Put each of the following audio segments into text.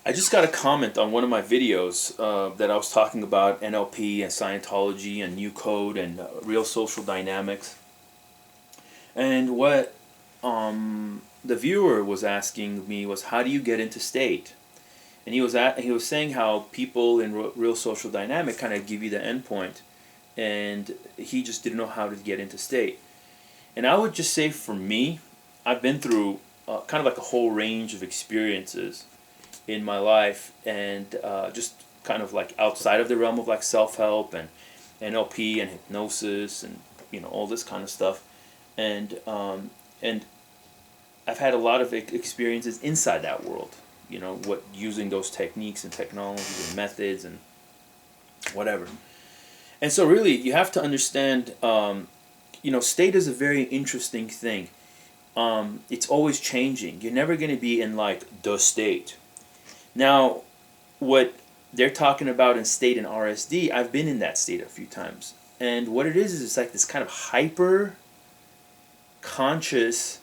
I just got a comment on one of my videos that I was talking about NLP and Scientology and new code and real social dynamics. And what the viewer was asking me was, how do you get into state? And he was saying how people in real social dynamic kind of give you the endpoint, and he just didn't know how to get into state. And I would just say, for me, I've been through kind of like a whole range of experiences in my life, and just kind of like outside of the realm of like self-help and NLP and hypnosis and all this kind of stuff, and I've had a lot of experiences inside that world. What using those techniques and technologies and methods and whatever. And so really, you have to understand. State is a very interesting thing. It's always changing. You're never going to be in like the state. Now, what they're talking about in state and RSD, I've been in that state a few times. And what it is it's like this kind of hyper conscious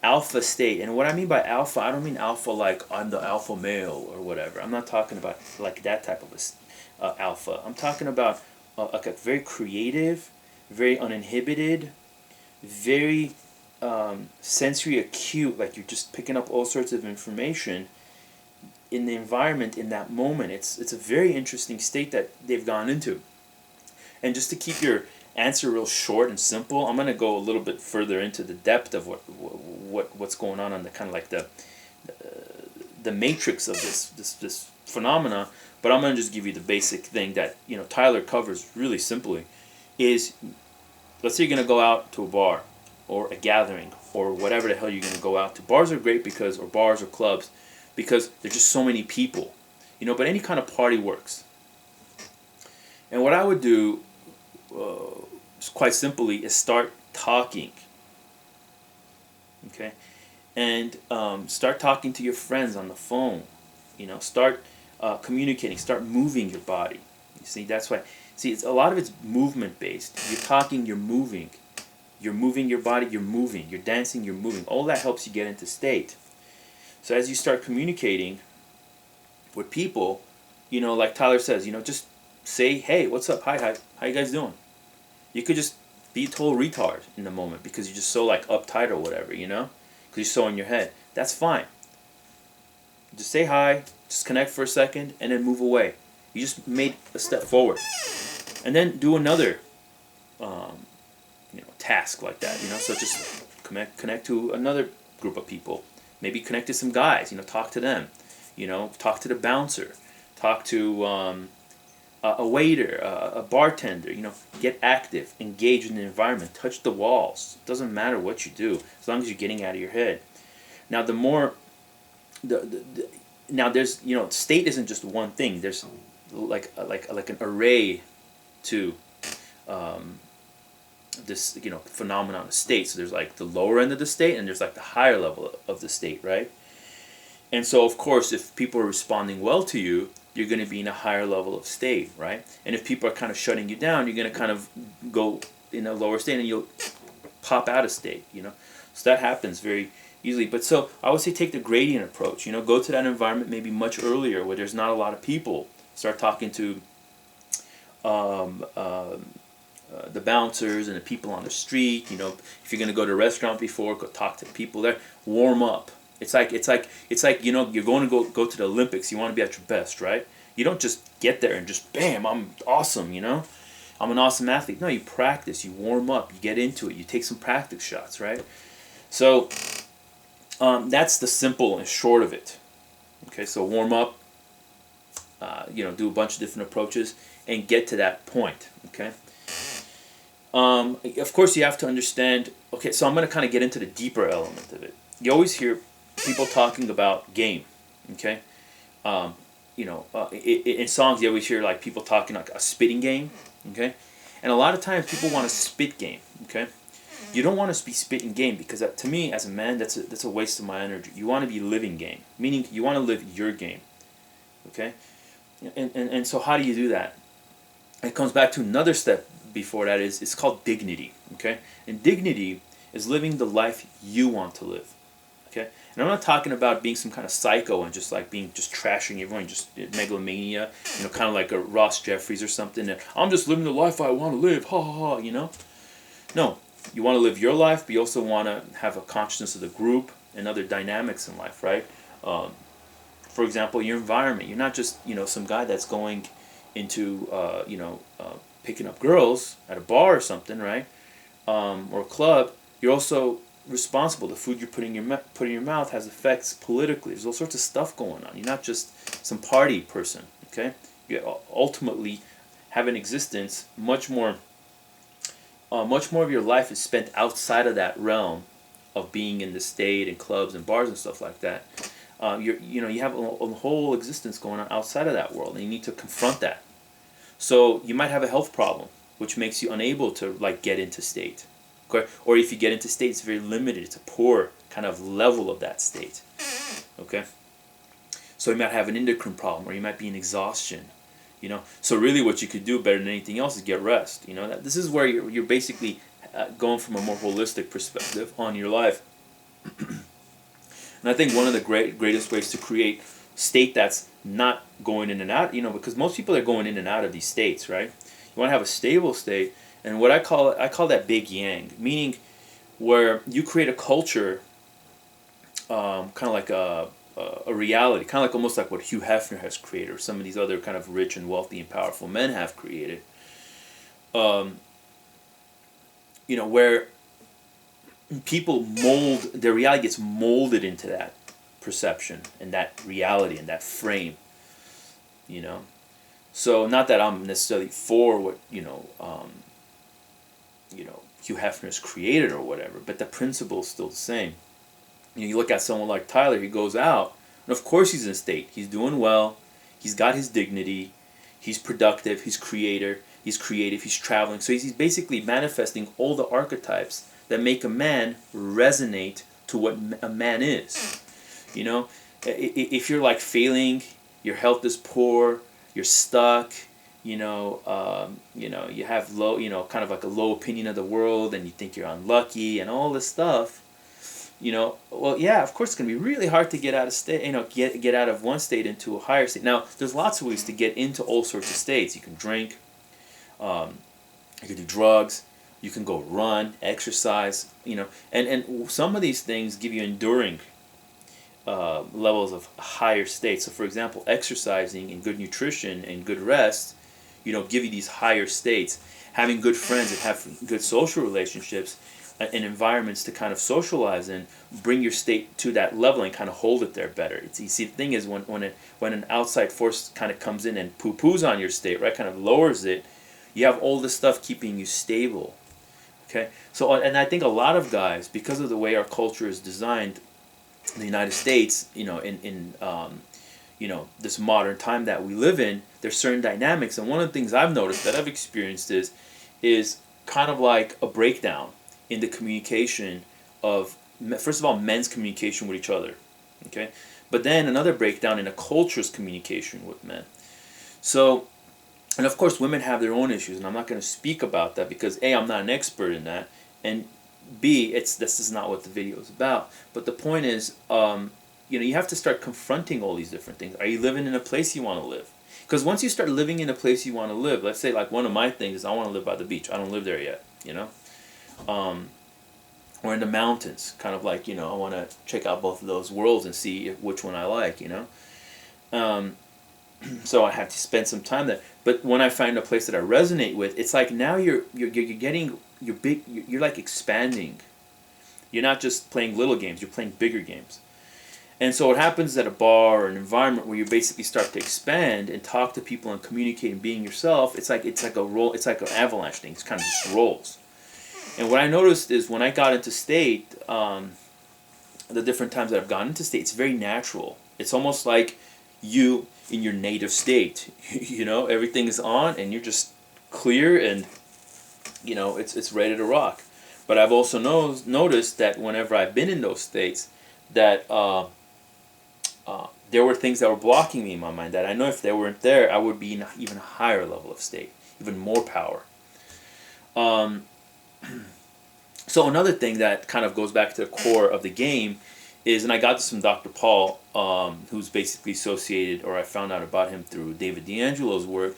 alpha state. And what I mean by alpha, I don't mean alpha like I'm the alpha male or whatever. I'm not talking about like that type of alpha. I'm talking about like a very creative, very uninhibited, very sensory acute, like you're just picking up all sorts of information in the environment in that moment. It's a very interesting state that they've gone into. And just to keep your answer real short and simple, I'm going to go a little bit further into the depth of what's going on the kind of like the matrix of this phenomena. But I'm going to just give you the basic thing that Tyler covers really simply. Is, let's say you're going to go out to a bar or a gathering or whatever the hell you're going to go out to. Bars are great or bars or clubs, because there's just so many people, but any kind of party works. And what I would do, quite simply, is start talking. Okay, and start talking to your friends on the phone. Start communicating. Start moving your body. You see, that's why. See, a lot of it's movement based. You're talking, you're moving. You're moving your body, you're moving. You're dancing, you're moving. All that helps you get into state. So as you start communicating with people, like Tyler says, just say, hey, what's up? Hi, how you guys doing? You could just be a total retard in the moment because you're just so like uptight or whatever, because you're so in your head. That's fine. Just say hi, just connect for a second, and then move away. You just made a step forward. And then do another task like that, so just connect to another group of people. Maybe connect to some guys, talk to them, talk to the bouncer, talk to a waiter, a bartender, get active, engage in the environment, touch the walls. It doesn't matter what you do, as long as you're getting out of your head. Now, the more, now there's, state isn't just one thing. There's like an array to this phenomenon of state. So there's like the lower end of the state, and there's like the higher level of the state, right? And so of course, if people are responding well to you, you're going to be in a higher level of state, right? And if people are kind of shutting you down, you're going to kind of go in a lower state, and you'll pop out of state, So that happens very easily. But so I would say take the gradient approach. Go to that environment maybe much earlier where there's not a lot of people. Start talking to the bouncers and the people on the street. If you're gonna go to a restaurant before, go talk to the people there. Warm up. It's like you're going to go to the Olympics. You want to be at your best, right? You don't just get there and just bam, I'm awesome. I'm an awesome athlete. No, you practice. You warm up. You get into it. You take some practice shots, right? So that's the simple and short of it. Okay, so warm up. Do a bunch of different approaches and get to that point. Okay. Of course, you have to understand. Okay, so I'm going to kind of get into the deeper element of it. You always hear people talking about game. Okay, in songs you always hear like people talking like a spitting game. Okay, and a lot of times people want to spit game. Okay, you don't want to be spitting game because to me as a man that's a waste of my energy. You want to be living game, meaning you want to live your game. Okay, and so how do you do that? It comes back to another step before that. It's called dignity. Okay, and dignity is living the life you want to live. Okay, And I'm not talking about being some kind of psycho and just like being just trashing everyone, just megalomania, kind of like a Ross Jeffries or something. That I'm just living the life I want to live, ha ha ha, No, you want to live your life, but you also want to have a consciousness of the group and other dynamics in life, right? For example, your environment. You're not just some guy that's going into picking up girls at a bar or something, right? Or a club. You're also responsible. The food you're putting in your mouth has effects politically. There's all sorts of stuff going on. You're not just some party person, okay? You ultimately have an existence. Much more of your life is spent outside of that realm of being in the state and clubs and bars and stuff like that. You have a whole existence going on outside of that world, and you need to confront that. So you might have a health problem, which makes you unable to get into state. Okay? Or if you get into state, it's very limited. It's a poor kind of level of that state. Okay? So you might have an endocrine problem, or you might be in exhaustion. So really what you could do better than anything else is get rest. This is where you're basically going from a more holistic perspective on your life. And I think one of the greatest ways to create state that's not going in and out, because most people are going in and out of these states, right? You want to have a stable state, and what I call that big yang, meaning where you create a culture, kind of like a reality, kind of like almost like what Hugh Hefner has created, or some of these other kind of rich and wealthy and powerful men have created. Where people their reality gets molded into that perception and that reality and that frame. So not that I'm necessarily for what Hugh Hefner's created or whatever, but the principle is still the same. You look at someone like Tyler, he goes out, and of course he's in a state. He's doing well, he's got his dignity, he's productive, he's creative, he's traveling. So he's basically manifesting all the archetypes that make a man resonate to what a man is. If you're failing, your health is poor, you're stuck, you have low, kind of like a low opinion of the world, and you think you're unlucky and all this stuff. Well, yeah, of course it's going to be really hard to get out of state, get out of one state into a higher state. Now, there's lots of ways to get into all sorts of states. You can drink, you can do drugs, you can go run, exercise, and some of these things give you enduring levels of higher states. So, for example, exercising and good nutrition and good rest, give you these higher states. Having good friends and have good social relationships and environments to kind of socialize in, bring your state to that level and kind of hold it there better. You see, the thing is when an outside force kind of comes in and poo-poos on your state, right, kind of lowers it, you have all this stuff keeping you stable. Okay, so and I think a lot of guys, because of the way our culture is designed in the United States, in this modern time that we live in, there's certain dynamics, and one of the things I've noticed that I've experienced is kind of like a breakdown in the communication of, first of all, men's communication with each other, okay, but then another breakdown in a culture's communication with men. So, and of course, women have their own issues, and I'm not going to speak about that because A, I'm not an expert in that, and B, this is not what the video is about. But the point is, you have to start confronting all these different things. Are you living in a place you want to live? Because once you start living in a place you want to live, let's say like one of my things is I want to live by the beach. I don't live there yet, or in the mountains, kind of like, I want to check out both of those worlds and see which one I like, So I have to spend some time there. But when I find a place that I resonate with, it's like now you're like expanding. You're not just playing little games, you're playing bigger games. And so what happens at a bar or an environment where you basically start to expand and talk to people and communicate and being yourself, it's like an avalanche thing. It's kind of just rolls. And what I noticed is when I got into state, the different times that I've gotten into state, it's very natural. It's almost like you in your native state. Everything is on and you're just clear and it's ready to rock. But I've also noticed that whenever I've been in those states, that there were things that were blocking me in my mind that I know if they weren't there, I would be in an even higher level of state, even more power. So another thing that kind of goes back to the core of the game is, and I got this from Dr. Paul, who's basically associated, or I found out about him through David D'Angelo's work,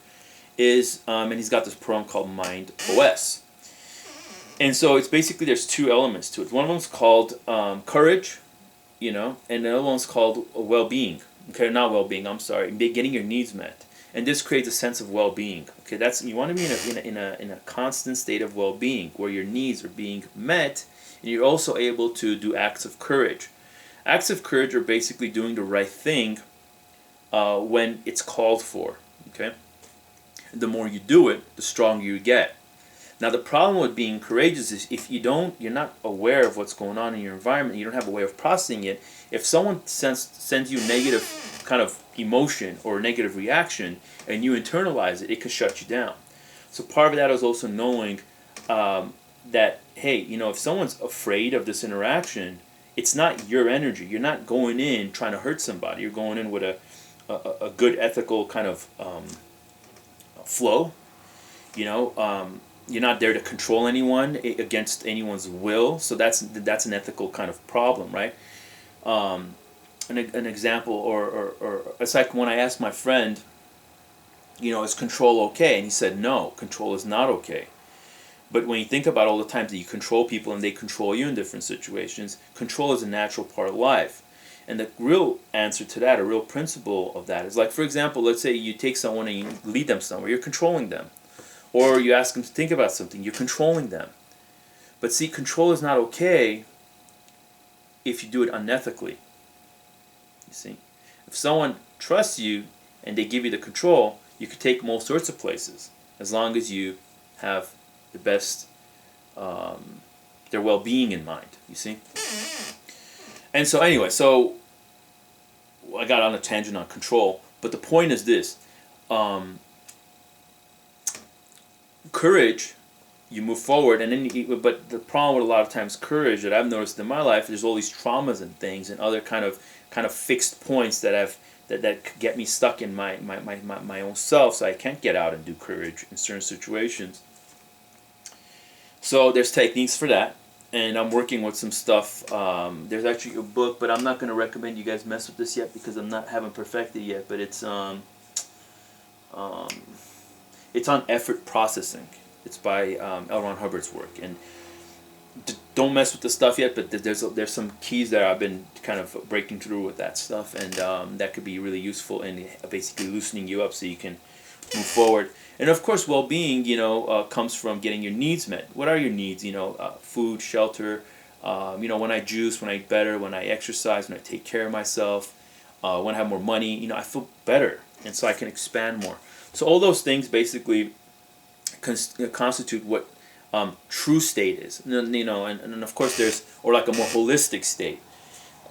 is, and he's got this program called MindOS. And so it's basically, there's two elements to it. One of them's called courage, and the other one's called well-being. Okay, not well-being, I'm sorry, getting your needs met. And this creates a sense of well-being. Okay, that's, you want to be in a constant state of well-being where your needs are being met, and you're also able to do acts of courage. Acts of courage are basically doing the right thing when it's called for. Okay, the more you do it, the stronger you get. Now the problem with being courageous is if you're not aware of what's going on in your environment, you don't have a way of processing it. If someone sends you negative kind of emotion or negative reaction and you internalize it, it could shut you down. So part of that is also knowing that, hey, if someone's afraid of this interaction, it's not your energy. You're not going in trying to hurt somebody. You're going in with a good ethical kind of flow. You're not there to control anyone against anyone's will. So that's an ethical kind of problem, right? An example, or it's like when I asked my friend, is control okay? And he said, no, control is not okay. But when you think about all the times that you control people and they control you in different situations, control is a natural part of life. And the real answer to that, a real principle of that is, like, for example, let's say you take someone and you lead them somewhere, you're controlling them. Or you ask them to think about something, you're controlling them. But see, control is not okay if you do it unethically. You see? If someone trusts you and they give you the control, you could take them all sorts of places, as long as you have the best, their well-being in mind, you see? And so anyway, so I got on a tangent on control, but the point is this. Courage, you move forward, and then but the problem with a lot of times courage that I've noticed in my life, there's all these traumas and things and other kind of fixed points that get me stuck in my own self, so I can't get out and do courage in certain situations. So there's techniques for that, and I'm working with some stuff. There's actually a book, but I'm not going to recommend you guys mess with this yet because haven't perfected it yet. But it's on effort processing. It's by L. Ron Hubbard's work, and don't mess with the stuff yet. But there's some keys that I've been kind of breaking through with that stuff, and that could be really useful in basically loosening you up so you can move forward. And of course, well-being, comes from getting your needs met. What are your needs? Food, shelter. When I juice, when I eat better, when I exercise, when I take care of myself, when I have more money, I feel better, and so I can expand more. So all those things basically constitute what true state is. And of course there's, or like a more holistic state.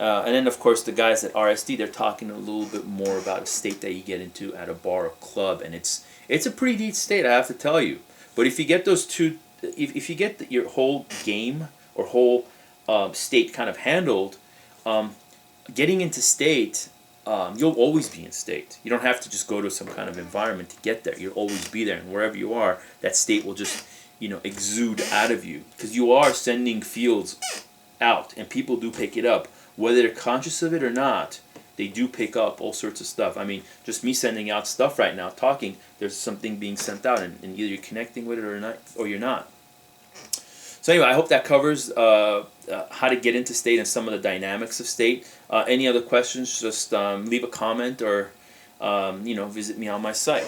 And then of course the guys at RSD, they're talking a little bit more about a state that you get into at a bar or club, and it's a pretty neat state, I have to tell you. But if you get those two, if you get your whole game or whole state kind of handled, getting into state, you'll always be in state. You don't have to just go to some kind of environment to get there. You'll always be there, and wherever you are, that state will just exude out of you, because you are sending fields out, and people do pick it up, whether they're conscious of it or not. They do pick up all sorts of stuff. I mean, just me sending out stuff right now, talking, there's something being sent out, and either you're connecting with it or not, or you're not. So anyway, I hope that covers how to get into state and some of the dynamics of state. Any other questions, just leave a comment or visit me on my site.